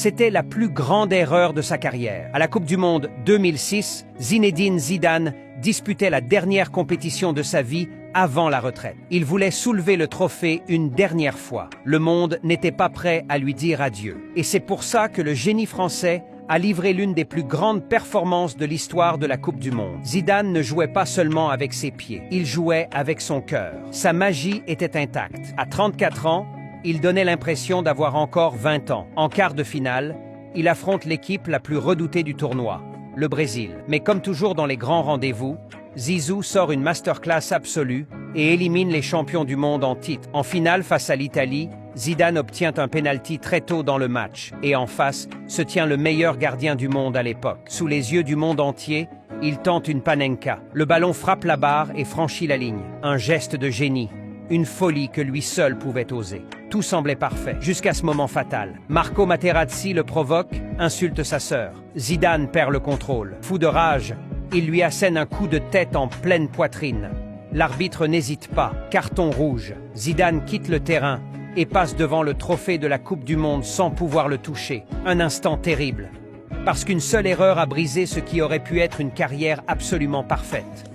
C'était la plus grande erreur de sa carrière. À la Coupe du Monde 2006, Zinedine Zidane disputait la dernière compétition de sa vie avant la retraite. Il voulait soulever le trophée une dernière fois. Le monde n'était pas prêt à lui dire adieu. Et c'est pour ça que le génie français a livré l'une des plus grandes performances de l'histoire de la Coupe du Monde. Zidane ne jouait pas seulement avec ses pieds, il jouait avec son cœur. Sa magie était intacte. À 34 ans, il donnait l'impression d'avoir encore 20 ans. En quart de finale, il affronte l'équipe la plus redoutée du tournoi, le Brésil. Mais comme toujours dans les grands rendez-vous, Zizou sort une masterclass absolue et élimine les champions du monde en titre. En finale face à l'Italie, Zidane obtient un pénalty très tôt dans le match et en face se tient le meilleur gardien du monde à l'époque. Sous les yeux du monde entier, il tente une panenka. Le ballon frappe la barre et franchit la ligne. Un geste de génie, une folie que lui seul pouvait oser. Tout semblait parfait, jusqu'à ce moment fatal. Marco Materazzi le provoque, insulte sa sœur. Zidane perd le contrôle. Fou de rage, il lui assène un coup de tête en pleine poitrine. L'arbitre n'hésite pas, carton rouge. Zidane quitte le terrain et passe devant le trophée de la Coupe du Monde sans pouvoir le toucher. Un instant terrible, parce qu'une seule erreur a brisé ce qui aurait pu être une carrière absolument parfaite.